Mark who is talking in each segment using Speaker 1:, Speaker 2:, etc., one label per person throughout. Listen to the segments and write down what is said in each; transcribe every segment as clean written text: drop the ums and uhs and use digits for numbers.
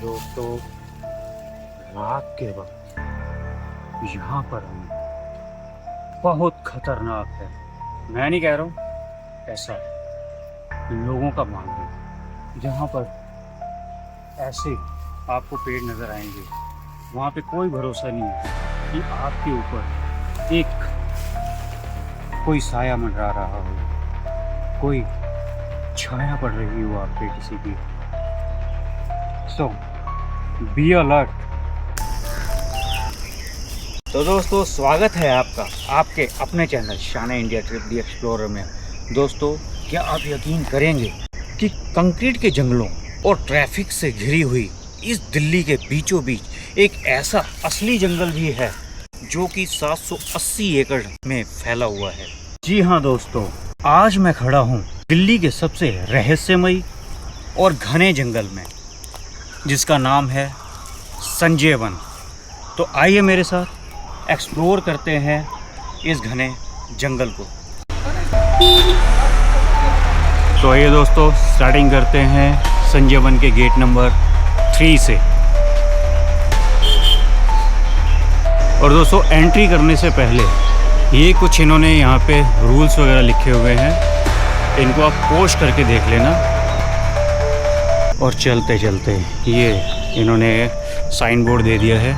Speaker 1: दोस्तों, रात के वक्त यहाँ पर हम बहुत खतरनाक है। मैं नहीं कह रहा हूँ, ऐसा है लोगों का मानना। जहाँ पर ऐसे आपको पेड़ नज़र आएंगे, वहाँ पे कोई भरोसा नहीं है कि आपके ऊपर एक कोई साया मंडरा रहा हो, कोई छाया पड़ रही हो आप पे किसी की। सो बी अलर्ट। तो दोस्तों, स्वागत है आपका आपके अपने चैनल शाना इंडिया ट्रिप दी एक्सप्लोरर में। दोस्तों, क्या आप यकीन करेंगे कि कंक्रीट के जंगलों और ट्रैफिक से घिरी हुई इस दिल्ली के बीचों बीच एक ऐसा असली जंगल भी है जो कि 780 एकड़ में फैला हुआ है। जी हाँ दोस्तों, आज मैं खड़ा हूँ दिल्ली के सबसे रहस्यमयी और घने जंगल में, जिसका नाम है संजय वन। तो आइए मेरे साथ एक्सप्लोर करते हैं इस घने जंगल को। तो आइए दोस्तों, स्टार्टिंग करते हैं संजय वन के गेट नंबर 3 से। और दोस्तों, एंट्री करने से पहले ये कुछ इन्होंने यहाँ पे रूल्स वगैरह लिखे हुए हैं, इनको आप पोस्ट करके देख लेना। और चलते चलते ये इन्होंने साइन बोर्ड दे दिया है,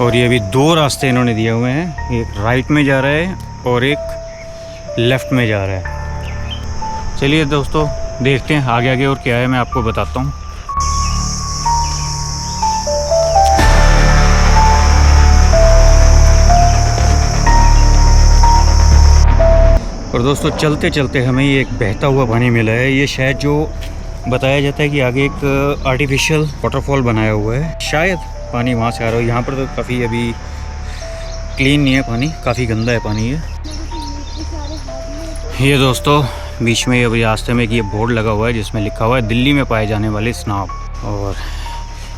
Speaker 1: और ये अभी 2 रास्ते इन्होंने दिए हुए हैं, एक राइट में जा रहा है और एक लेफ़्ट में जा रहा है। चलिए दोस्तों, देखते हैं आगे आगे और क्या है, मैं आपको बताता हूँ। और दोस्तों, चलते चलते हमें ये एक बहता हुआ पानी मिला है। ये शायद जो बताया जाता है कि आगे एक आर्टिफिशियल वाटरफॉल बनाया हुआ है, शायद पानी वहाँ से आ रहा है। यहाँ पर तो काफ़ी अभी क्लीन नहीं है पानी, काफ़ी गंदा है पानी ये दोस्तों, बीच में अभी रास्ते में ये बोर्ड लगा हुआ है जिसमें लिखा हुआ है दिल्ली में पाए जाने वाले स्नाब। और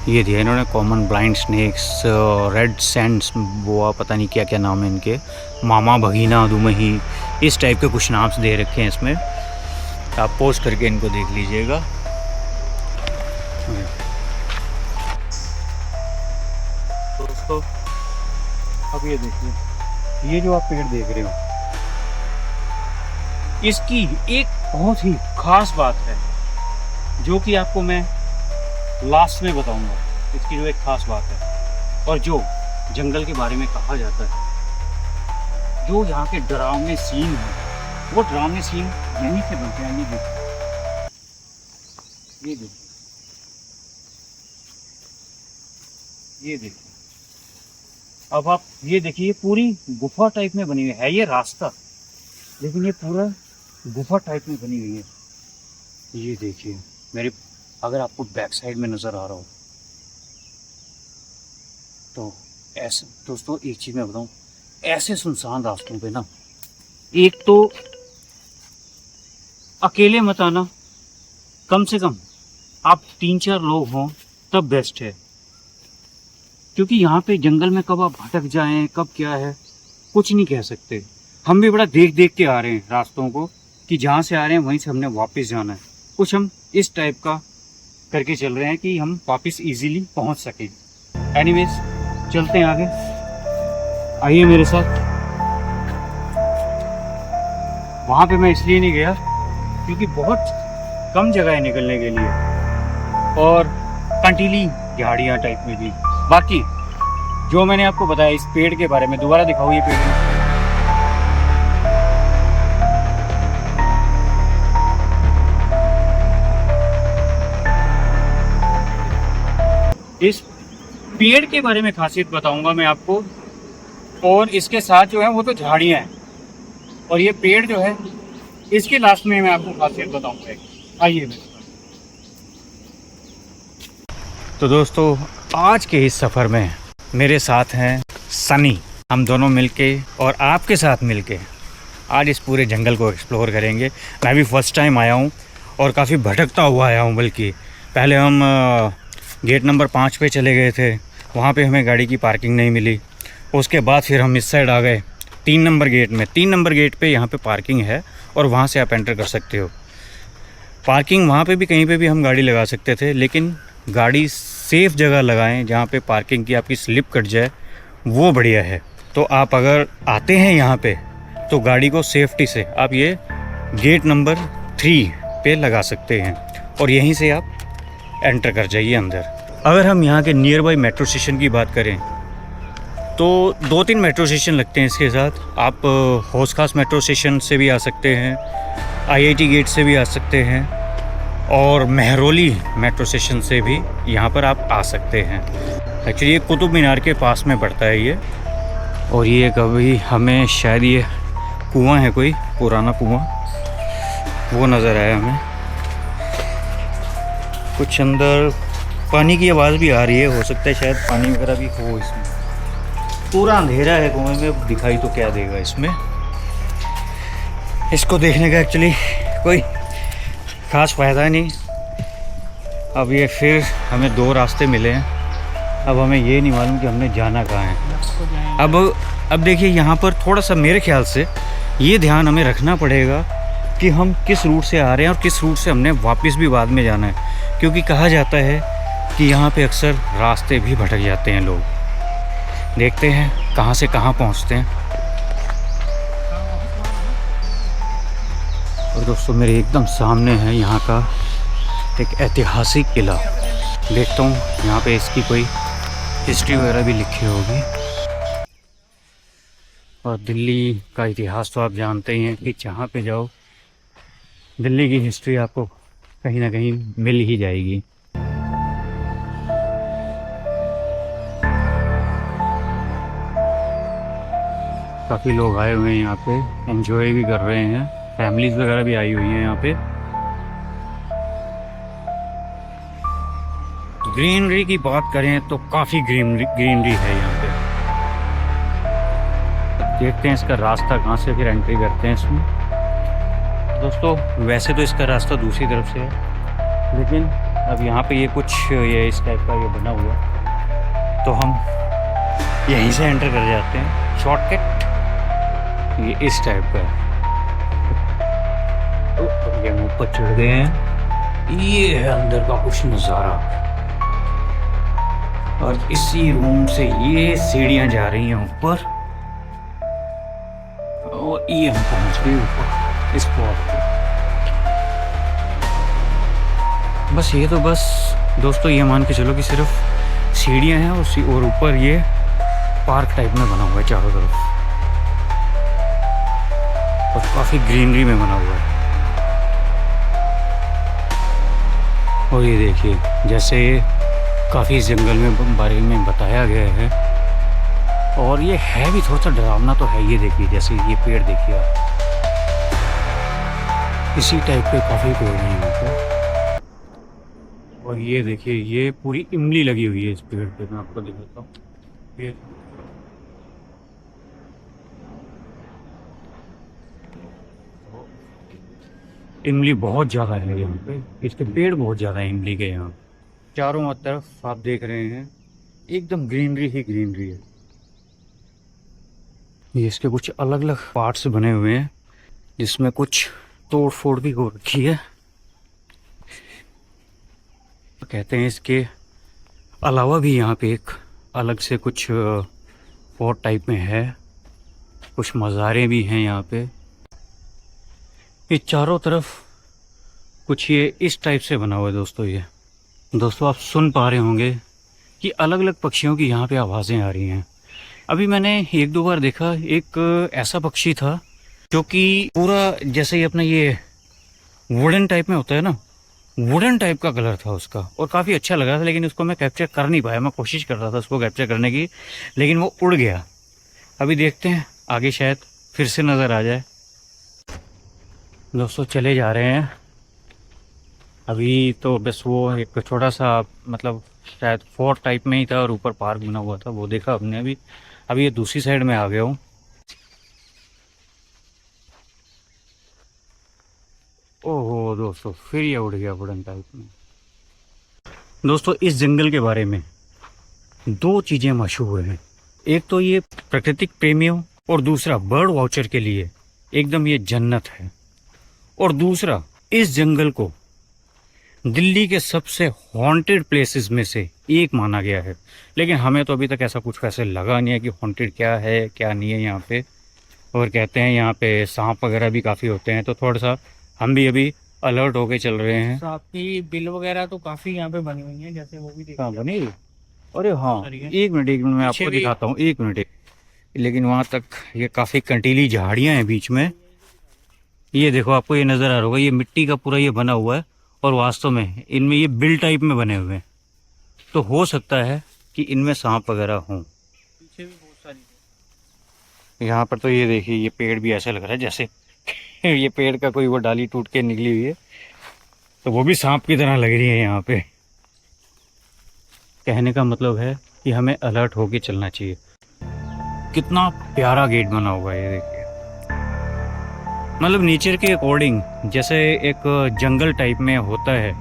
Speaker 1: ये दिया इन्होंने common blind snakes, red sands boa, पता नहीं क्या क्या नाम है इनके, मामा भगीना दुमही, इस टाइप के कुछ नाम दे रखे हैं इसमें। आप पोस्ट करके इनको देख लीजिएगा। दोस्तों, अब ये देखिए, ये जो आप पेड़ देख रहे हो, इसकी एक बहुत ही खास बात है जो कि आपको मैं लास्ट में बताऊंगा। इसकी जो एक खास बात है और जो जंगल के बारे में कहा जाता है, जो यहाँ के डरावने सीन है, वो डरावने सीन यहीं से बनते हैं। ये देखो, ये देखो। अब आप ये देखिए, पूरी गुफा टाइप में बनी हुई है ये रास्ता, लेकिन ये पूरा गुफा टाइप में बनी हुई है। ये देखिए मेरे, अगर आपको बैक साइड में नज़र आ रहा हो तो ऐसे। दोस्तों, एक चीज़ मैं बताऊं, ऐसे सुनसान रास्तों पे ना, एक तो अकेले मत आना, कम से कम आप 3-4 लोग हों तब बेस्ट है। क्योंकि यहाँ पे जंगल में कब आप भटक जाएं, कब क्या है, कुछ नहीं कह सकते। हम भी बड़ा देख देख के आ रहे हैं रास्तों को, कि जहाँ से आ रहे हैं वहीं से हमने वापस जाना है। कुछ हम इस टाइप का करके चल रहे हैं कि हम वापस इजीली पहुँच सकें। एनीवेज, चलते हैं आगे, आइए मेरे साथ। वहाँ पे मैं इसलिए नहीं गया क्योंकि बहुत कम जगह है निकलने के लिए, और कंटीली झाड़ियाँ टाइप में भी। बाकी जो मैंने आपको बताया इस पेड़ के बारे में, दोबारा दिखाओ ये पेड़। इस पेड़ के बारे में खासियत बताऊंगा मैं आपको, और इसके साथ जो है वो तो झाड़ियाँ हैं, और ये पेड़ जो है इसके लास्ट में मैं आपको खासियत बताऊंगा। आइए। तो दोस्तों, आज के इस सफ़र में मेरे साथ हैं सनी। हम दोनों मिलके और आपके साथ मिलके आज इस पूरे जंगल को एक्सप्लोर करेंगे। मैं भी फर्स्ट टाइम आया हूँ और काफ़ी भटकता हुआ आया हूँ। बल्कि पहले हम गेट नंबर 5 पे चले गए थे, वहाँ पे हमें गाड़ी की पार्किंग नहीं मिली। उसके बाद फिर हम इस साइड आ गए 3 नंबर गेट में। 3 नंबर गेट पे यहाँ पे पार्किंग है और वहाँ से आप एंटर कर सकते हो। पार्किंग वहाँ पे भी कहीं पे भी हम गाड़ी लगा सकते थे, लेकिन गाड़ी सेफ़ जगह लगाएं जहाँ पे पार्किंग की आपकी स्लिप कट जाए, वो बढ़िया है। तो आप अगर आते हैं यहाँ पे तो गाड़ी को सेफ्टी से आप ये गेट नंबर 3 पे लगा सकते हैं और यहीं से आप एंटर कर जाइए अंदर। अगर हम यहाँ के नियर बाई मेट्रो स्टेशन की बात करें तो 2-3 मेट्रो स्टेशन लगते हैं इसके साथ। आप हौस खास मेट्रो स्टेशन से भी आ सकते हैं, IIT गेट से भी आ सकते हैं और महरौली मेट्रो स्टेशन से भी यहाँ पर आप आ सकते हैं। एक्चुअली ये कुतुब मीनार के पास में पड़ता है ये। और ये कभी हमें शायद ये कुआं है, कोई पुराना कुआं वो नज़र आया हमें। कुछ अंदर पानी की आवाज़ भी आ रही है, हो सकता है शायद पानी वगैरह भी हो इसमें। पूरा अंधेरा है कुएं में, दिखाई तो क्या देगा इसमें। इसको देखने का एक्चुअली कोई ख़ास फ़ायदा नहीं। अब ये फिर हमें 2 रास्ते मिले हैं, अब हमें ये नहीं मालूम कि हमने जाना कहाँ है। अब देखिए यहाँ पर थोड़ा सा मेरे ख्याल से ये ध्यान हमें रखना पड़ेगा कि हम किस रूट से आ रहे हैं और किस रूट से हमने वापस भी बाद में जाना है, क्योंकि कहा जाता है कि यहाँ पे अक्सर रास्ते भी भटक जाते हैं लोग। देखते हैं कहाँ से कहाँ पहुँचते हैं। और दोस्तों मेरे एकदम सामने है यहाँ का एक ऐतिहासिक किला। देखता हूँ यहाँ पे इसकी कोई हिस्ट्री वगैरह भी लिखी होगी। और दिल्ली का इतिहास तो आप जानते ही हैं कि जहाँ पे जाओ दिल्ली की हिस्ट्री आपको कहीं ना कहीं मिल ही जाएगी। काफ़ी लोग आए हुए हैं यहाँ पे, एंजॉय भी कर रहे हैं, फैमिलीज वगैरह भी आई हुई हैं यहाँ पे। ग्रीनरी की बात करें तो काफ़ी ग्रीनरी है यहाँ पे। देखते हैं इसका रास्ता कहाँ से फिर एंट्री करते हैं इसमें। दोस्तों वैसे तो इसका रास्ता दूसरी तरफ से है, लेकिन अब यहाँ पे ये कुछ ये इस टाइप का ये बना हुआ, तो हम यहीं से एंटर कर जाते हैं। शॉर्टकट ये इस टाइप का है। ये हम ऊपर चढ़ गए हैं, ये है अंदर का कुछ नज़ारा। और इसी रूम से ये सीढ़ियाँ जा रही हैं ऊपर और ये हम पहुंच गए ऊपर इस स्पॉट पे। बस ये तो बस दोस्तों ये मान के चलो कि सिर्फ सीढ़ियाँ हैं और ऊपर ये पार्क टाइप में बना हुआ है चारों तरफ और काफ़ी ग्रीनरी में बना हुआ है। और ये देखिए जैसे काफ़ी इस जंगल में बारे में बताया गया है, और ये है भी थोड़ा सा डरावना तो है। ये देखिए जैसे ये पेड़ देखिए आप, इसी टाइप के काफ़ी पेड़ हैं यहाँ पे। और ये देखिए ये पूरी इमली लगी हुई है इस पेड़ पे, मैं आपको दिखाता हूँ। ये इमली बहुत ज़्यादा है यहाँ पे, इसके पेड़ बहुत ज़्यादा है इमली के। यहाँ चारों तरफ आप देख रहे हैं एकदम ग्रीनरी ही ग्रीनरी है। ये इसके कुछ अलग अलग पार्ट्स बने हुए हैं जिसमें कुछ तोड़ फोड़ भी हो रखी है। कहते हैं इसके अलावा भी यहाँ पे एक अलग से कुछ फोर्ट टाइप में है, कुछ मज़ारे भी हैं यहाँ पे। ये चारों तरफ कुछ ये इस टाइप से बना हुआ है दोस्तों। ये दोस्तों आप सुन पा रहे होंगे कि अलग अलग पक्षियों की यहाँ पे आवाज़ें आ रही हैं। अभी मैंने 1-2 बार देखा, एक ऐसा पक्षी था जो कि पूरा जैसे ही अपना ये वुडन टाइप में होता है ना, वुडन टाइप का कलर था उसका और काफ़ी अच्छा लगा था, लेकिन उसको मैं कैप्चर कर नहीं पाया। मैं कोशिश कर रहा था उसको कैप्चर करने की, लेकिन वो उड़ गया। अभी देखते हैं आगे शायद फिर से नज़र आ जाए। दोस्तों चले जा रहे हैं अभी तो, बस वो एक छोटा सा मतलब शायद फोर्ट टाइप में ही था और ऊपर पार्क बना हुआ था, वो देखा हमने। अभी ये दूसरी साइड में आ गया हूँ। ओहो दोस्तों फिर ये उड़ गया वुडन टाइप में। दोस्तों इस जंगल के बारे में 2 चीज़ें मशहूर हैं। एक तो ये प्राकृतिक प्रेमियों और दूसरा बर्ड वॉचर के लिए एकदम ये जन्नत है। और दूसरा इस जंगल को दिल्ली के सबसे हॉन्टेड प्लेसेस में से एक माना गया है। लेकिन हमें तो अभी तक ऐसा कुछ वैसे लगा नहीं है कि हॉन्टेड क्या है क्या नहीं है यहाँ पे। और कहते हैं यहाँ पे सांप वगैरह भी काफ़ी होते हैं, तो थोड़ा सा हम भी अभी अलर्ट होके चल रहे हैं।
Speaker 2: सांप की बिल वगैरह तो काफी यहाँ पे बनी हुई है, जैसे वो भी
Speaker 1: कहाँ
Speaker 2: देखिए।
Speaker 1: बनी? अरे हाँ,
Speaker 2: सही है।
Speaker 1: एक मिनट मैं
Speaker 2: पीछे
Speaker 1: आपको
Speaker 2: भी-
Speaker 1: दिखाता हूँ, एक मिनट। लेकिन वहाँ तक ये काफ़ी कंटीली झाड़ियाँ हैं बीच में। ये देखो, आपको ये नज़र आ रहा होगा, ये मिट्टी का पूरा ये बना हुआ है और वास्तव में इनमें ये बिल टाइप में बने हुए हैं। तो हो सकता है कि इनमें सांप वगैरह हों।
Speaker 2: पीछे भी बहुत सारी।
Speaker 1: यहाँ पर तो ये देखिए, ये पेड़ भी ऐसा लग रहा है जैसे ये पेड़ का कोई वो डाली टूट के निकली हुई है, तो वो भी सांप की तरह लग रही है यहाँ पे। कहने का मतलब है कि हमें अलर्ट होके चलना चाहिए। कितना प्यारा गेट बना हुआ है ये देखिए, मतलब नेचर के अकॉर्डिंग जैसे एक जंगल टाइप में होता है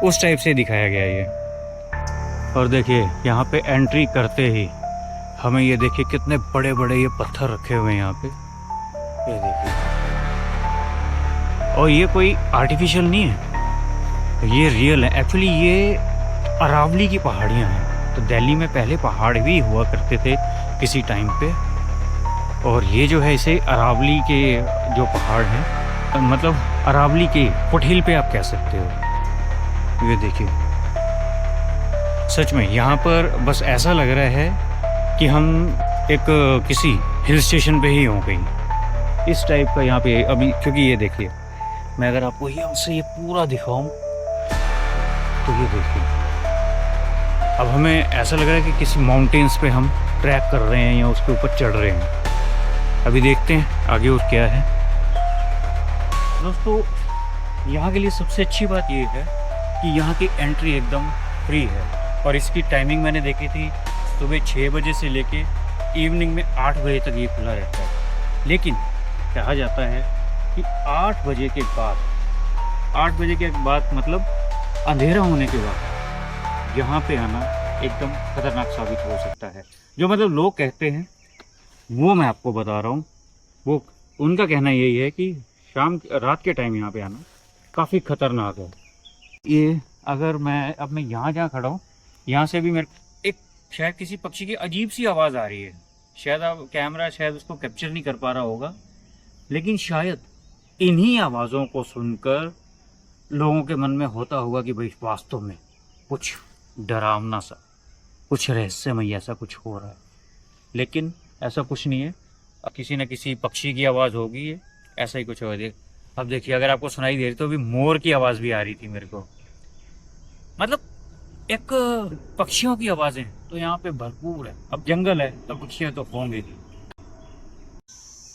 Speaker 1: उस टाइप से दिखाया गया है ये। और देखिए यहाँ पे एंट्री करते ही हमें ये देखिए कितने बड़े बड़े ये पत्थर रखे हुए हैं यहाँ पे, ये देखिए। और ये कोई आर्टिफिशियल नहीं है, ये रियल है। एक्चुअली ये अरावली की पहाड़ियाँ हैं। तो दिल्ली में पहले पहाड़ भी हुआ करते थे किसी टाइम पे, और ये जो है इसे अरावली के जो पहाड़ हैं, मतलब अरावली के फुटहिल पे आप कह सकते हो। ये देखिए, सच में यहाँ पर बस ऐसा लग रहा है कि हम एक किसी हिल स्टेशन पे ही हों कहीं, इस टाइप का यहाँ पे अभी। क्योंकि ये देखिए, मैं अगर आपको यहाँ से ये पूरा दिखाऊं तो ये देखिए, अब हमें ऐसा लग रहा है कि किसी माउंटेन्स पे हम ट्रैक कर रहे हैं या उसके ऊपर चढ़ रहे हैं। अभी देखते हैं आगे और क्या है। दोस्तों, यहाँ के लिए सबसे अच्छी बात ये है कि यहाँ की एंट्री एकदम फ्री है, और इसकी टाइमिंग मैंने देखी थी, सुबह 6 बजे से लेके इवनिंग में 8 बजे तक ये खुला रहता है। लेकिन कहा जाता है कि 8 बजे के बाद मतलब अंधेरा होने के बाद यहाँ पे आना एकदम खतरनाक साबित हो सकता है। जो मतलब लोग कहते हैं वो मैं आपको बता रहा हूँ, वो उनका कहना यही है कि रात के टाइम यहाँ पे आना काफ़ी खतरनाक है। ये अगर मैं यहाँ जहाँ खड़ा हूँ, यहाँ से भी मेरे एक शायद किसी पक्षी की अजीब सी आवाज़ आ रही है। शायद अब कैमरा शायद उसको कैप्चर नहीं कर पा रहा होगा, लेकिन शायद इन्हीं आवाज़ों को सुनकर लोगों के मन में होता होगा कि भाई वास्तव में कुछ डरावना सा, कुछ रहस्यमय ऐसा कुछ हो रहा है। लेकिन ऐसा कुछ नहीं है, किसी न किसी पक्षी की आवाज़ होगी, ये ऐसा ही कुछ होगा। अब देखिए, अगर आपको सुनाई दे रही तो अभी मोर की आवाज़ भी आ रही थी मेरे को, मतलब एक पक्षियों की आवाज़ें तो यहाँ पे भरपूर है। अब जंगल है तो पक्षियाँ तो होंगे ही।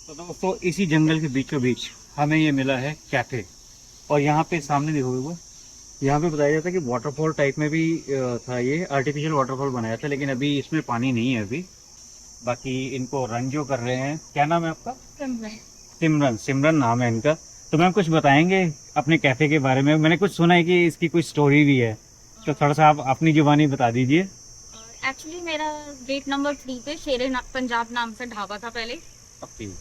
Speaker 1: तो दोस्तों, इसी जंगल के बीचों बीच हमें ये मिला है कैफ़े, और यहाँ पे सामने देखोगे, यहाँ पे बताया जाता है कि वाटरफॉल टाइप में भी था, ये आर्टिफिशियल वाटरफॉल बनाया था, लेकिन अभी इसमें पानी नहीं है अभी। बाकी इनको रन जो कर रहे हैं, क्या नाम है आपका? सिमरन नाम है इनका। तो मैम कुछ बताएंगे अपने कैफ़े के बारे में? मैंने कुछ सुना है कि इसकी कुछ स्टोरी भी है, तो थोड़ा सा आप अपनी जुबानी बता दीजिए।
Speaker 3: एक्चुअली मेरा गेट नंबर 3 पे शेरे पंजाब नाम से ढाबा था पहले,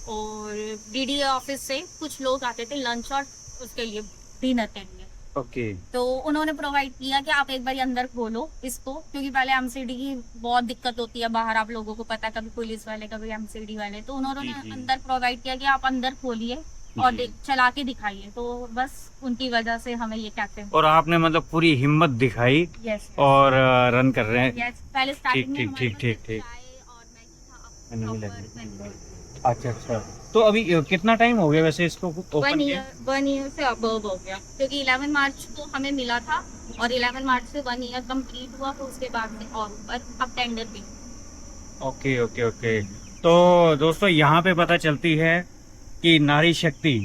Speaker 3: और डीडीए ऑफिस से कुछ लोग आते थे लंच और उसके लिए डिनर के लिए।
Speaker 1: ओके।
Speaker 3: तो उन्होंने प्रोवाइड किया कि आप एक बार अंदर खोलो इसको, क्योंकि पहले एमसीडी की बहुत दिक्कत होती है बाहर, आप लोगों को पता है, कभी पुलिस वाले कभी एमसीडी वाले, तो उन्होंने
Speaker 1: जी।
Speaker 3: अंदर प्रोवाइड किया कि आप अंदर खोलिए और चला के दिखाइए। तो बस उनकी वजह से हमें ये कैफे।
Speaker 1: और आपने मतलब पूरी हिम्मत दिखाई
Speaker 3: यस
Speaker 1: और रन कर रहे हैं।
Speaker 3: यस, पहले स्टार्टिंग में
Speaker 1: ठीक,
Speaker 3: हमारे
Speaker 1: ठीक,
Speaker 3: पास
Speaker 1: ठीक, ठीक।
Speaker 3: चाय और मैगी था,
Speaker 1: नहीं
Speaker 3: proper menu।
Speaker 1: अच्छा। तो अभी कितना टाइम हो गया वैसे इसको ओपन
Speaker 3: वन
Speaker 1: किया?
Speaker 3: ईयर से अबव हो गया, क्योंकि 11 मार्च को हमें मिला था, और 11 मार्च से 1 ईयर कंप्लीट हुआ, तो उसके बाद में और ऊपर अब टेंडर भी।
Speaker 1: Okay okay okay. तो दोस्तों, यहाँ पे पता चलती है कि नारी शक्ति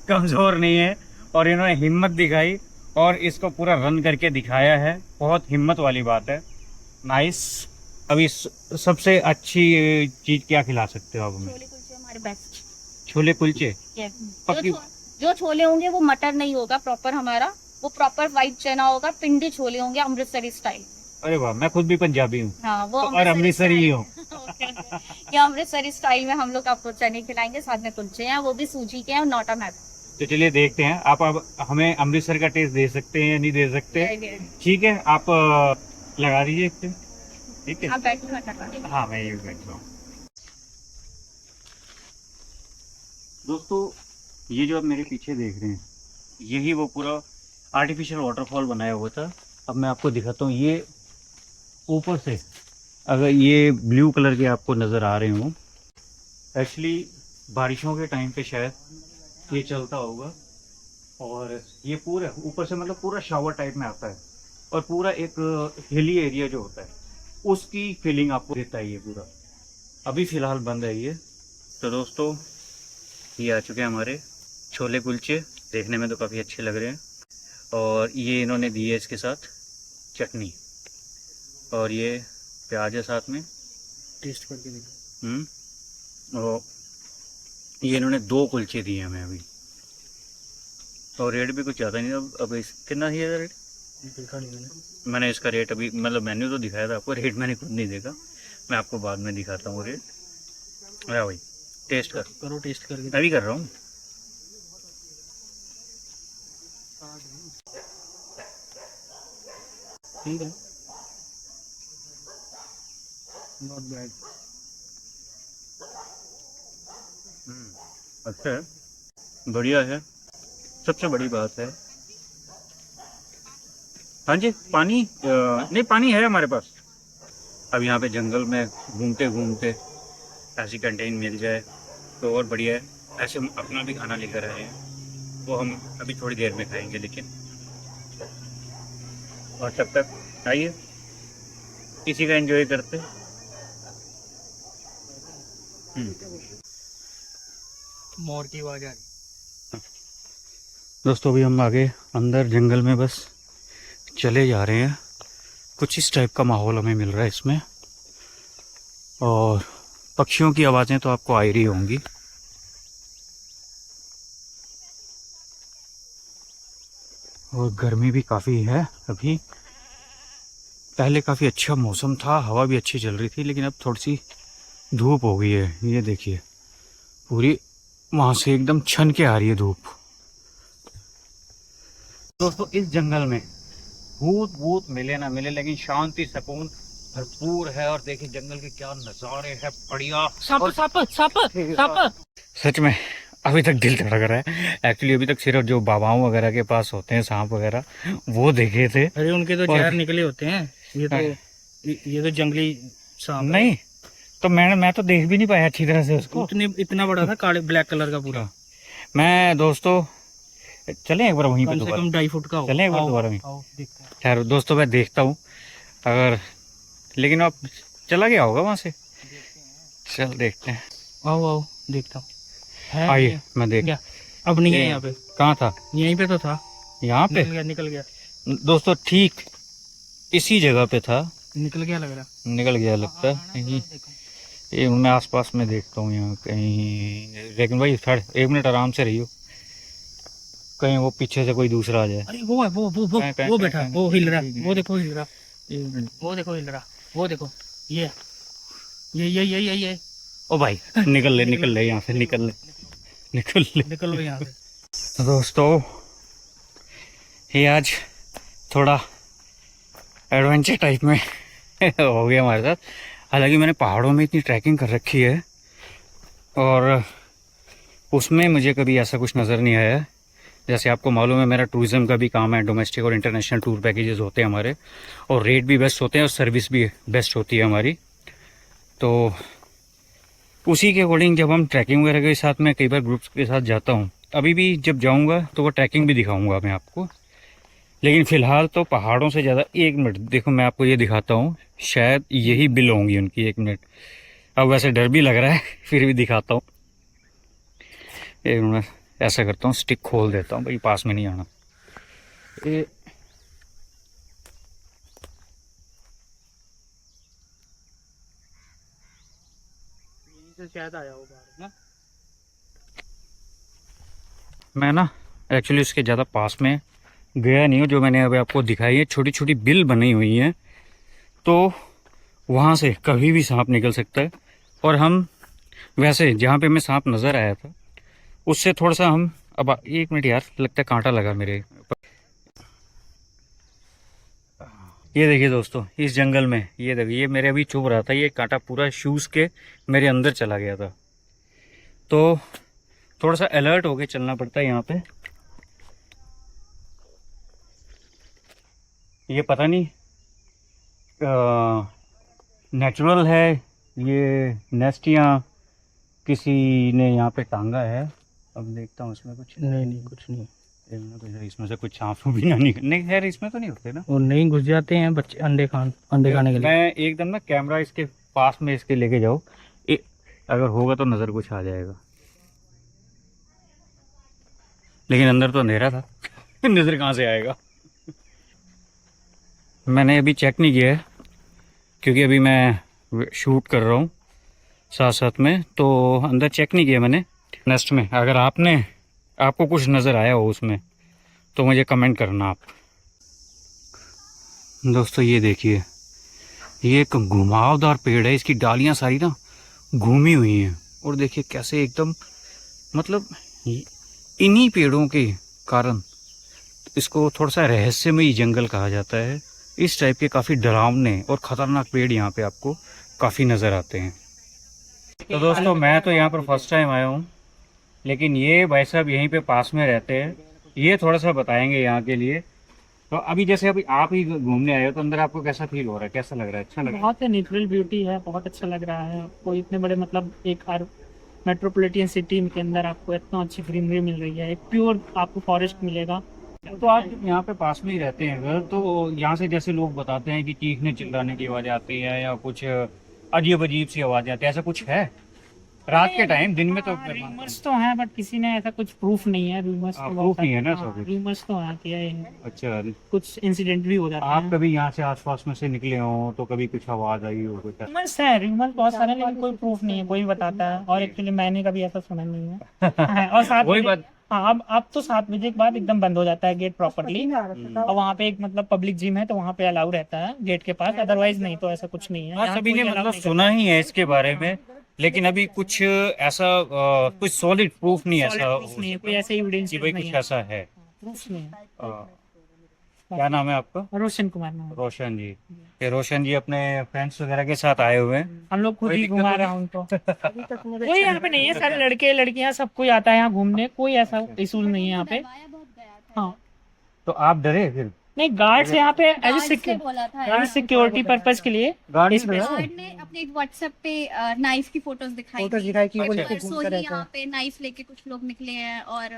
Speaker 1: कमज़ोर नहीं है, और इन्होंने हिम्मत दिखाई और इसको पूरा रन करके दिखाया है। बहुत हिम्मत वाली बात है। नाइस। अभी सबसे अच्छी चीज़ क्या खिला सकते हो आप हमें?
Speaker 3: छोले कुलचे हमारे बेस्ट।
Speaker 1: छोले कुलचे?
Speaker 3: Yes।
Speaker 1: पक्की?
Speaker 3: जो छोले होंगे वो मटर नहीं होगा प्रॉपर हमारा, वो प्रॉपर व्हाइट चना होगा, पिंडी छोले होंगे अमृतसरी स्टाइल।
Speaker 1: अरे वाह, मैं खुद भी पंजाबी हूँ।
Speaker 3: हाँ, वो
Speaker 1: और अमृतसरी ही हूँ।
Speaker 3: ये अमृतसरी स्टाइल में हम लोग आपको चने खिलाएंगे, साथ में कुलचे हैं, वो भी सूजी के हैं और नोटा मैदा।
Speaker 1: तो चलिए देखते हैं। आप अब हमें अमृतसर का टेस्ट दे सकते हैं या नहीं दे सकते? ठीक है, आप लगा दीजिए इस पे। ठीक है,
Speaker 3: आप बैठो।
Speaker 1: हाँ मैं ये बैठ रहा हूँ। दोस्तों, ये जो आप मेरे पीछे देख रहे हैं, यही वो पूरा आर्टिफिशियल वाटरफॉल बनाया हुआ था। अब मैं आपको दिखाता हूँ। ये ऊपर से अगर ये ब्लू कलर के आपको नज़र आ रहे हों, एक्चुअली बारिशों के टाइम पे शायद ये चलता होगा। और ये पूरा ऊपर से मतलब पूरा शावर टाइप में आता है और पूरा एक हिली एरिया जो होता है उसकी फीलिंग आपको देता है ये पूरा। अभी फ़िलहाल बंद है ये। तो दोस्तों, ये आ चुके हैं हमारे छोले कुलचे। देखने में तो काफ़ी अच्छे लग रहे हैं। और ये इन्होंने दी है इसके साथ चटनी, और ये प्याज है साथ में।
Speaker 2: टेस्ट करके देखो।
Speaker 1: और ये इन्होंने 2 कुलचे दिए हमें अभी। और रेट भी कुछ ज़्यादा नहीं। अब इस कितना ही है रेट?
Speaker 2: देखा नहीं
Speaker 1: मैंने इसका रेट अभी मतलब मेन्यू तो दिखाया था आपको, रेट मैंने खुद नहीं देखा। मैं आपको बाद में दिखाता हूँ रेट। अरे भाई टेस्ट
Speaker 2: करो, टेस्ट करके।
Speaker 1: मैं भी कर रहा हूँ।
Speaker 2: ठीक है, नॉट बैड।
Speaker 1: अच्छा है, बढ़िया है। सबसे बड़ी बात है, हाँ जी पानी नहीं, पानी है हमारे पास। अब यहाँ पे जंगल में घूमते घूमते ऐसी कंटेन मिल जाए तो और बढ़िया है। ऐसे हम अपना भी खाना लेकर आए हैं, वो हम अभी थोड़ी देर में खाएंगे। लेकिन और तब तक आइए इसी का एंजॉय करते।
Speaker 2: मोर की आवाज आ रही।
Speaker 1: दोस्तों, अभी हम आगे अंदर जंगल में बस चले जा रहे हैं। कुछ इस टाइप का माहौल हमें मिल रहा है इसमें। और पक्षियों की आवाज़ें तो आपको आ ही रही होंगी। और गर्मी भी काफ़ी है अभी। पहले काफ़ी अच्छा मौसम था, हवा भी अच्छी चल रही थी, लेकिन अब थोड़ी सी धूप हो गई है। ये देखिए, पूरी वहाँ से एकदम छन के आ रही है धूप। दोस्तों, इस जंगल में भूत भूत मिले ना मिले, लेकिन शांति सुकून भरपूर है। और देखिए जंगल के क्या नज़ारे हैं, बढ़िया।
Speaker 2: सांप।
Speaker 1: सच में अभी तक दिल धड़क रहा है। एक्चुअली अभी तक सिर्फ जो बाबाओं वगैरह के पास होते हैं सांप वगैरह, वो देखे थे।
Speaker 2: अरे उनके तो जहर निकले होते हैं। ये तो जंगली सांप
Speaker 1: नहीं तो मैं तो देख भी नहीं पाया अच्छी तरह से उसको।
Speaker 2: इतना बड़ा था, काले ब्लैक कलर का पूरा।
Speaker 1: मैं दोस्तों चलें एक बार वहीं पे
Speaker 2: कम से
Speaker 1: दोबारा,
Speaker 2: कम 2.5 फुट का हो।
Speaker 1: चलें एक बार दोबारा वहीं।
Speaker 2: देखते हैं।
Speaker 1: खैर दोस्तों, मैं देखता हूँ अगर, लेकिन अब चला गया होगा वहाँ से। चल देखते हैं।
Speaker 2: आओ देखता हूँ।
Speaker 1: आइए मैं देख।
Speaker 2: क्या अब नहीं है यहाँ पे?
Speaker 1: कहाँ था?
Speaker 2: यहीं पे तो था।
Speaker 1: यहाँ पे
Speaker 2: निकल गया।
Speaker 1: दोस्तों ठीक इसी जगह पे था।
Speaker 2: निकल गया लग रहा।
Speaker 1: निकल गया लगता है कहीं। ये मैं आसपास में देखता हूँ यहाँ कहीं। लेकिन भाई थोड़ा 1 मिनट आराम से रहियो, कहीं वो पीछे से कोई दूसरा आ जाए।
Speaker 2: अरे वो है, वो बैठा, वो हिल रहा, वो देखो हिल रहा, वो देखो हिल रहा, वो देखो ये।
Speaker 1: ओ भाई निकल ले यहाँ से, निकल ले
Speaker 2: यहाँ से।
Speaker 1: तो दोस्तों, ये आज थोड़ा एडवेंचर टाइप में हो गया हमारे साथ। हालांकि मैंने पहाड़ों में इतनी ट्रैकिंग कर रखी है और उसमें मुझे कभी ऐसा कुछ नज़र नहीं आया। जैसे आपको मालूम है, मेरा टूरिज़्म का भी काम है। डोमेस्टिक और इंटरनेशनल टूर पैकेजेस होते हैं हमारे, और रेट भी बेस्ट होते हैं और सर्विस भी बेस्ट होती है हमारी। तो उसी के अकॉर्डिंग जब हम ट्रैकिंग वगैरह के साथ में कई बार ग्रुप्स के साथ जाता हूँ, अभी भी जब जाऊँगा तो वो ट्रैकिंग भी दिखाऊँगा मैं आपको। लेकिन फ़िलहाल तो पहाड़ों से ज़्यादा, 1 मिनट देखो मैं आपको ये दिखाता हूँ, शायद यही बिल होंगी उनकी। 1 मिनट, अब वैसे डर भी लग रहा है फिर भी दिखाता हूँ। 1 मिनट ऐसा करता हूँ, स्टिक खोल देता हूँ भाई, पास में नहीं आना। ये
Speaker 2: शायद आया होगा ना।
Speaker 1: मैं ना एक्चुअली उसके ज़्यादा पास में गया नहीं हूँ। जो मैंने अभी आपको दिखाई है, छोटी छोटी बिल बनी हुई हैं, तो वहाँ से कभी भी सांप निकल सकता है। और हम वैसे जहाँ पे हमें सांप नज़र आया था, उससे थोड़ा सा हम अब एक मिनट यार, लगता है कांटा लगा मेरे। ये देखिए दोस्तों, इस जंगल में ये देखिए, ये मेरे अभी चुभ रहा था, ये कांटा पूरा शूज़ के मेरे अंदर चला गया था। तो थोड़ा सा अलर्ट होके चलना पड़ता है यहाँ पे। ये पता नहीं नेचुरल है ये नेस्ट या किसी ने यहाँ पे टांगा है। अब देखता हूँ इसमें कुछ
Speaker 2: नहीं कुछ नहीं।
Speaker 1: इसमें से कुछ सांप भी ना निकल, नहीं खैर इसमें तो नहीं होते ना।
Speaker 2: और नहीं घुस जाते हैं बच्चे अंडे खाने के लिए।
Speaker 1: मैं एकदम ना कैमरा इसके पास में इसके लेके जाओ, अगर होगा तो नज़र कुछ आ जाएगा, लेकिन अंदर तो अंधेरा था नज़र कहाँ से आएगा। मैंने अभी चेक नहीं किया है क्योंकि अभी मैं शूट कर रहा हूँ साथ साथ में, तो अंदर चेक नहीं किया मैंने नेस्ट में। अगर आपको कुछ नज़र आया हो उसमें तो मुझे कमेंट करना आप। दोस्तों ये देखिए, ये एक घुमावदार पेड़ है, इसकी डालियाँ सारी ना घूमी हुई हैं, और देखिए कैसे एकदम, मतलब इन्हीं पेड़ों के कारण इसको थोड़ा सा रहस्यमयी जंगल कहा जाता है। इस टाइप के काफ़ी डरावने और ख़तरनाक पेड़ यहाँ पे आपको काफ़ी नज़र आते हैं। तो दोस्तों मैं तो यहाँ पर फर्स्ट टाइम आया हूँ, लेकिन ये भाई साहब यहीं पे पास में रहते हैं, ये थोड़ा सा बताएंगे यहाँ के लिए। तो अभी जैसे अभी आप ही घूमने आए हो, तो अंदर आपको कैसा फील हो रहा है, कैसा लग रहा है? अच्छा लग रहा है?
Speaker 2: बहुत नेचुरल ब्यूटी है, बहुत अच्छा लग रहा है आपको। इतने बड़े मतलब एक मेट्रोपॉलिटन सिटी के अंदर आपको इतना अच्छी ग्रीनरी मिल रही है, एक प्योर आपको फॉरेस्ट मिलेगा।
Speaker 1: तो आप यहाँ पे पास में ही रहते हैं अगर, तो यहाँ से जैसे लोग बताते हैं कि चीखने चिल्लाने की आवाज़ आती है या कुछ अजीब अजीब सी आवाज़ें आती है, ऐसा कुछ है रात के टाइम? दिन में तो
Speaker 2: रूमर्स तो हैं, बट किसी ने ऐसा कुछ प्रूफ नहीं है। रूमर्स तो
Speaker 1: प्रूफ नहीं है ना सब?
Speaker 2: रूमर्स तो हैं कि
Speaker 1: अच्छा,
Speaker 2: कुछ इंसिडेंट भी हो जाते हैं।
Speaker 1: आप कभी यहाँ से आसपास में से निकले हो तो कभी कुछ आवाज़ आई हो कुछ?
Speaker 2: रूमर्स है, रूमर्स बहुत सारे, लेकिन कोई प्रूफ नहीं है, कोई बताता है। और एक्चुअली मैंने कभी ऐसा सुना नहीं है। और साथ
Speaker 1: वही बात।
Speaker 2: हाँ, अब तो 7 बजे के बाद एकदम बंद हो जाता है गेट प्रॉपर्ली। और वहाँ पे एक मतलब पब्लिक जिम है, तो वहाँ पे अलाउ रहता है गेट के पास, अदरवाइज नहीं तो ऐसा कुछ नहीं है।
Speaker 1: हाँ, सभी ने मतलब सुना ही है इसके बारे में, लेकिन अभी कुछ ऐसा कुछ सॉलिड प्रूफ नहीं, ऐसा
Speaker 2: नहीं है, कोई ऐसे एविडेंस
Speaker 1: कि भाई कुछ ऐसा है।
Speaker 2: प्रूफ नहीं है।
Speaker 1: क्या नाम है आपका?
Speaker 2: रोशन कुमार नाम है।
Speaker 1: रोशन जी। ये रोशन जी अपने फ्रेंड्स वगैरह के साथ आए हुए हैं।
Speaker 2: हम लोग खुद ही घुमा रहे हैं उनको। कोई यहाँ पे नहीं है, सारे लड़के लड़कियाँ सब कोई आता है यहाँ घूमने, कोई ऐसा इशू नहीं है यहाँ पे। हाँ,
Speaker 1: तो आप डरे फिर?
Speaker 2: नहीं, गार्ड से यहाँ पे एज सिक्योरिटी पर्पज के लिए
Speaker 1: गार्ड
Speaker 3: ने अपने व्हाट्सएप पे नाइफ की फोटोज दिखाई कि परसों ही यहाँ पे नाइफ लेके कुछ लोग निकले हैं और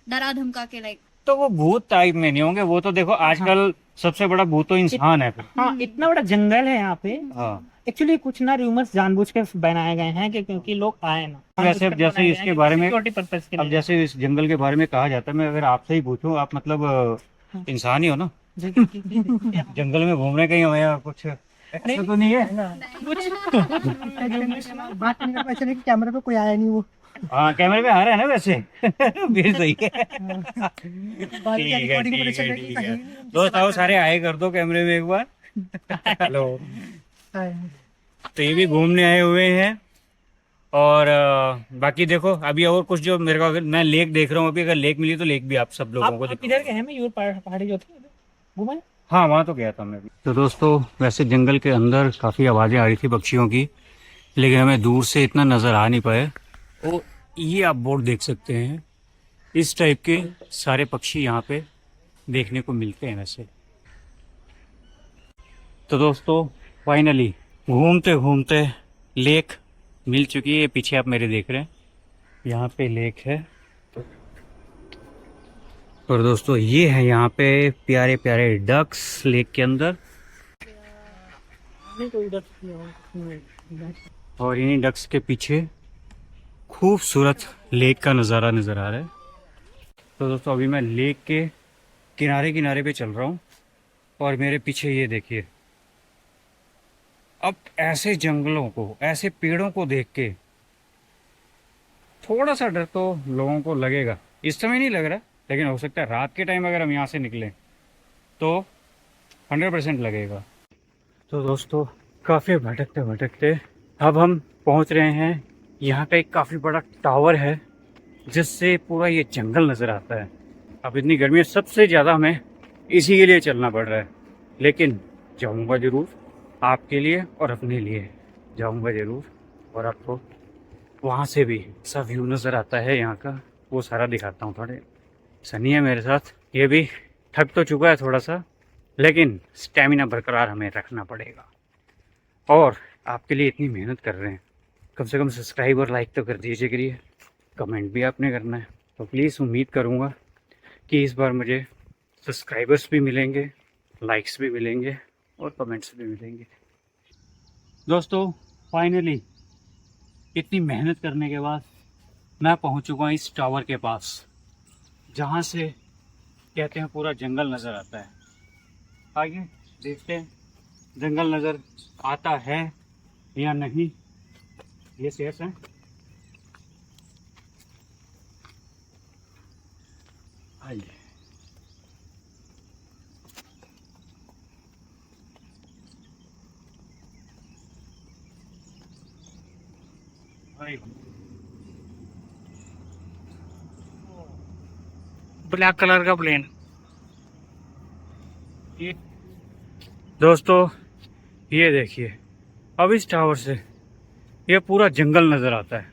Speaker 3: डरा धमका के लाइक।
Speaker 1: तो वो भूत टाइप में नहीं होंगे, वो तो देखो आजकल सबसे बड़ा भूत तो इंसान है फिर।
Speaker 2: हाँ, इतना बड़ा जंगल है यहाँ पे।
Speaker 1: हाँ,
Speaker 2: एक्चुअली कुछ ना रूमर्स जानबूझ के बनाए गए हैं कि क्योंकि लोग आए ना।
Speaker 1: वैसे जैसे इसके बारे में
Speaker 2: सिक्योरिटी पर्पज के
Speaker 1: अब
Speaker 2: लिए।
Speaker 1: जैसे इस जंगल के बारे में कहा जाता है, मैं अगर आपसे ही पूछूं, आप मतलब इंसान ही हो ना? जंगल में घूम रहे कहीं हमें कुछ ऐसा तो नहीं है?
Speaker 2: बात करने का पैसा नहीं कि कैमरे पे कोई आया नहीं वो।
Speaker 1: हाँ, कैमरे पे आ रहा है ना वैसे। भी सही है। ठीक है, ठीक है। दोस्त आओ सारे आए कर दो कैमरे में एक बार। हेलो। तो ये भी घूमने आए हुए हैं, और बाकी देखो अभी और कुछ जो मेरे को, अगर मैं लेक देख रहा हूँ अभी, अगर लेक मिली तो लेक भी आप सब लोगों को
Speaker 2: आप इधर के हैं, मयूर पहाड़ी जो थी घूमे।
Speaker 1: हाँ, वहाँ तो गया था मैं भी। तो दोस्तों वैसे जंगल के अंदर काफ़ी आवाज़ें आ रही थी पक्षियों की, लेकिन हमें दूर से इतना नज़र आ नहीं पाए। और ये आप बोर्ड देख सकते हैं, इस टाइप के सारे पक्षी यहाँ पे देखने को मिलते हैं वैसे। तो दोस्तों फाइनली घूमते घूमते लेक मिल चुकी है। पीछे आप मेरे देख रहे हैं, यहाँ पे लेक है। और दोस्तों ये है यहाँ पे प्यारे प्यारे डक्स लेक के अंदर, और इन्हीं डक्स के पीछे खूबसूरत लेक का नज़ारा नज़र आ रहा है। तो दोस्तों अभी मैं लेक के किनारे किनारे पे चल रहा हूँ, और मेरे पीछे ये देखिए। अब ऐसे जंगलों को, ऐसे पेड़ों को देख के थोड़ा सा डर तो लोगों को लगेगा। इस समय नहीं लग रहा, लेकिन हो सकता है रात के टाइम अगर हम यहाँ से निकलें तो 100% लगेगा। तो दोस्तों काफ़ी भटकते भटकते अब हम पहुँच रहे हैं। यहाँ पे एक काफ़ी बड़ा टावर है जिससे पूरा ये जंगल नज़र आता है। अब इतनी गर्मी है, सबसे ज़्यादा हमें इसी के लिए चलना पड़ रहा है, लेकिन जाऊंगा ज़रूर, आपके लिए और अपने लिए जाऊंगा ज़रूर। और आपको वहाँ से भी सब व्यू नज़र आता है यहाँ का, वो सारा दिखाता हूँ। थोड़े सनी है मेरे साथ, ये भी थक तो चुका है थोड़ा सा, लेकिन स्टेमिना बरकरार हमें रखना पड़ेगा। और आपके लिए इतनी मेहनत कर रहे हैं, कम से कम सब्सक्राइब और लाइक तो कर दीजिए करिए, कमेंट भी आपने करना है। तो प्लीज़ उम्मीद करूँगा कि इस बार मुझे सब्सक्राइबर्स भी मिलेंगे, लाइक्स भी मिलेंगे और कमेंट्स भी मिलेंगे। दोस्तों फाइनली इतनी मेहनत करने के बाद मैं पहुंच चुका हूँ इस टावर के पास, जहाँ से कहते हैं पूरा जंगल नज़र आता है। आगे देखते हैं जंगल नज़र आता है या नहीं। ये सेफ है। आइए
Speaker 2: ब्लैक कलर का प्लेन।
Speaker 1: दोस्तों ये देखिए, अब इस टावर से ये पूरा जंगल नज़र आता है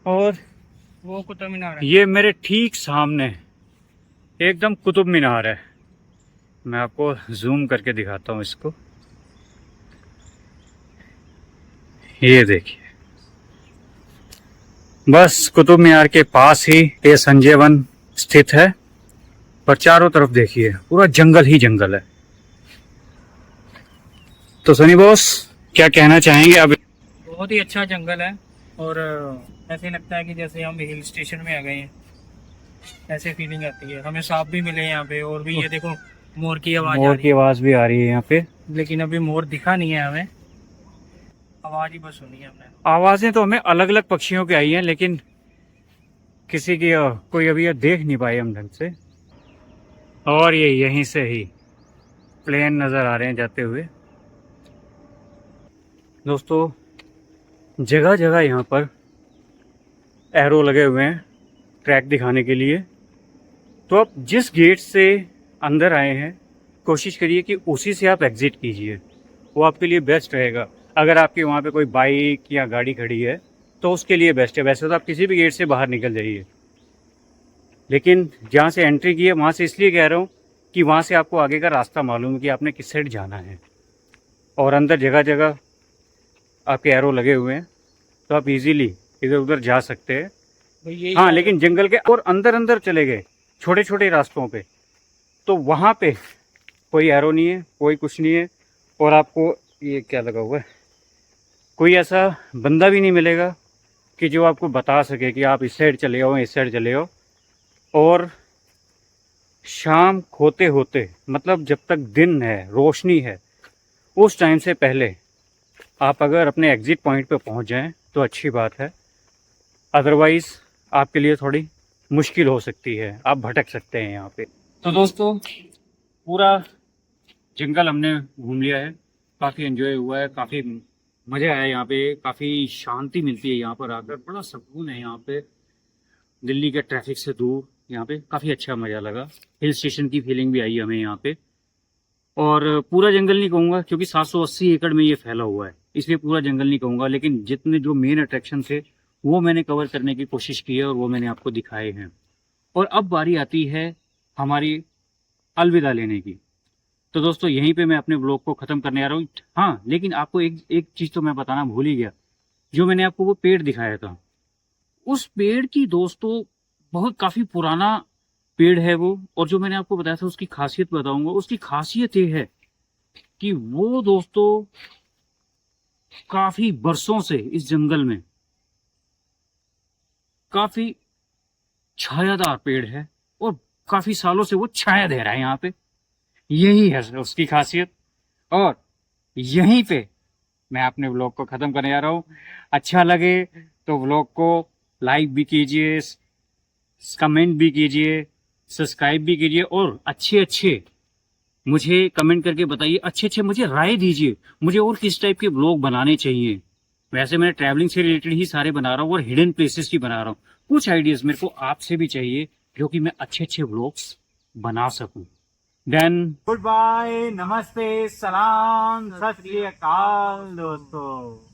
Speaker 1: और
Speaker 2: वो कुतुब मीनार है।
Speaker 1: ये मेरे ठीक सामने एकदम कुतुब मीनार है। मैं आपको जूम करके दिखाता हूँ इसको, ये देखिए, बस कुतुब मीनार के पास ही ये संजय वन स्थित है। पर चारों तरफ देखिए पूरा जंगल ही जंगल है। तो सनी बॉस क्या कहना चाहेंगे अब?
Speaker 2: बहुत ही अच्छा जंगल है और ऐसे लगता है कि जैसे हम हिल स्टेशन में आ गए हैं, ऐसे फीलिंग आती है। हमें सांप भी मिले यहाँ पे, और भी ये देखो मोर की आवाज आ
Speaker 1: मोर
Speaker 2: रही
Speaker 1: की आवाज भी आ रही है यहाँ पे,
Speaker 2: है, लेकिन अभी मोर दिखा नहीं है हमें, आवाज ही बस सुनी है हमने।
Speaker 1: आवाजें तो हमें अलग अलग पक्षियों की आई हैं, लेकिन किसी की कोई अभी ये देख नहीं पाए हम ढंग से। और ये यहीं से ही प्लेन नज़र आ रहे हैं जाते हुए। दोस्तों जगह जगह यहाँ पर एरो लगे हुए हैं ट्रैक दिखाने के लिए। तो आप जिस गेट से अंदर आए हैं कोशिश करिए कि उसी से आप एग्ज़िट कीजिए, वो आपके लिए बेस्ट रहेगा। अगर आपके वहाँ पे कोई बाइक या गाड़ी खड़ी है तो उसके लिए बेस्ट है। वैसे तो आप किसी भी गेट से बाहर निकल जाइए, लेकिन जहाँ से एंट्री की है वहाँ से इसलिए कह रहा हूँ कि वहाँ से आपको आगे का रास्ता मालूम है कि आपने किस साइड जाना है। और अंदर जगह जगह आपके एरो लगे हुए हैं, तो आप इजीली इधर उधर जा सकते हैं। हाँ, लेकिन जंगल के और अंदर अंदर चले गए छोटे छोटे रास्तों पे, तो वहाँ पे कोई एरो नहीं है, कोई कुछ नहीं है। और आपको ये क्या लगा हुआ है, कोई ऐसा बंदा भी नहीं मिलेगा कि जो आपको बता सके कि आप इस साइड चले आओ, इस साइड चले आओ। और शाम होते होते, मतलब जब तक दिन है, रोशनी है, उस टाइम से पहले आप अगर अपने एग्ज़िट पॉइंट पे पहुंच जाएं तो अच्छी बात है। अदरवाइज़ आपके लिए थोड़ी मुश्किल हो सकती है, आप भटक सकते हैं यहाँ पे। तो दोस्तों पूरा जंगल हमने घूम लिया है, काफ़ी एंजॉय हुआ है, काफ़ी मज़ा आया यहाँ पे, काफ़ी शांति मिलती है यहाँ पर आकर, बड़ा सुकून है यहाँ पे, दिल्ली के ट्रैफिक से दूर। यहाँ पे काफ़ी अच्छा मज़ा लगा, हिल स्टेशन की फीलिंग भी आई हमें यहाँ पे। और पूरा जंगल नहीं कहूँगा क्योंकि 780 एकड़ में ये फैला हुआ है, इसलिए पूरा जंगल नहीं कहूँगा, लेकिन जितने जो मेन अट्रैक्शन थे वो मैंने कवर करने की कोशिश की है और वो मैंने आपको दिखाए हैं। और अब बारी आती है हमारी अलविदा लेने की। तो दोस्तों यहीं पे मैं अपने ब्लॉग को ख़त्म करने आ रहा हूँ। हाँ, लेकिन आपको एक चीज़ तो मैं बताना भूल ही गया, जो मैंने आपको वो पेड़ दिखाया था, उस पेड़ की दोस्तों बहुत काफ़ी पुराना पेड़ है वो। और जो मैंने आपको बताया था उसकी खासियत बताऊंगा। उसकी खासियत ये है कि वो दोस्तों काफ़ी बरसों से इस जंगल में काफ़ी छायादार पेड़ है और काफ़ी सालों से वो छाया दे रहा है यहाँ पे, यही है उसकी खासियत। और यहीं पे मैं अपने व्लॉग को ख़त्म करने जा रहा हूँ। अच्छा लगे तो व्लॉग को लाइक भी कीजिए, कमेंट भी कीजिए, सब्सक्राइब भी कीजिए और अच्छे मुझे कमेंट करके बताइए, अच्छे मुझे राय दीजिए, मुझे और किस टाइप के व्लॉग बनाने चाहिए। वैसे मैं ट्रैवलिंग से रिलेटेड ही सारे बना रहा हूँ और हिडन प्लेसेस की बना रहा हूँ। कुछ आइडियाज मेरे को आपसे भी चाहिए जो कि मैं अच्छे अच्छे व्लॉग्स बना सकूं। देन गुड बाय, नमस्ते, सलाम, सत श्री अकाल दोस्तों।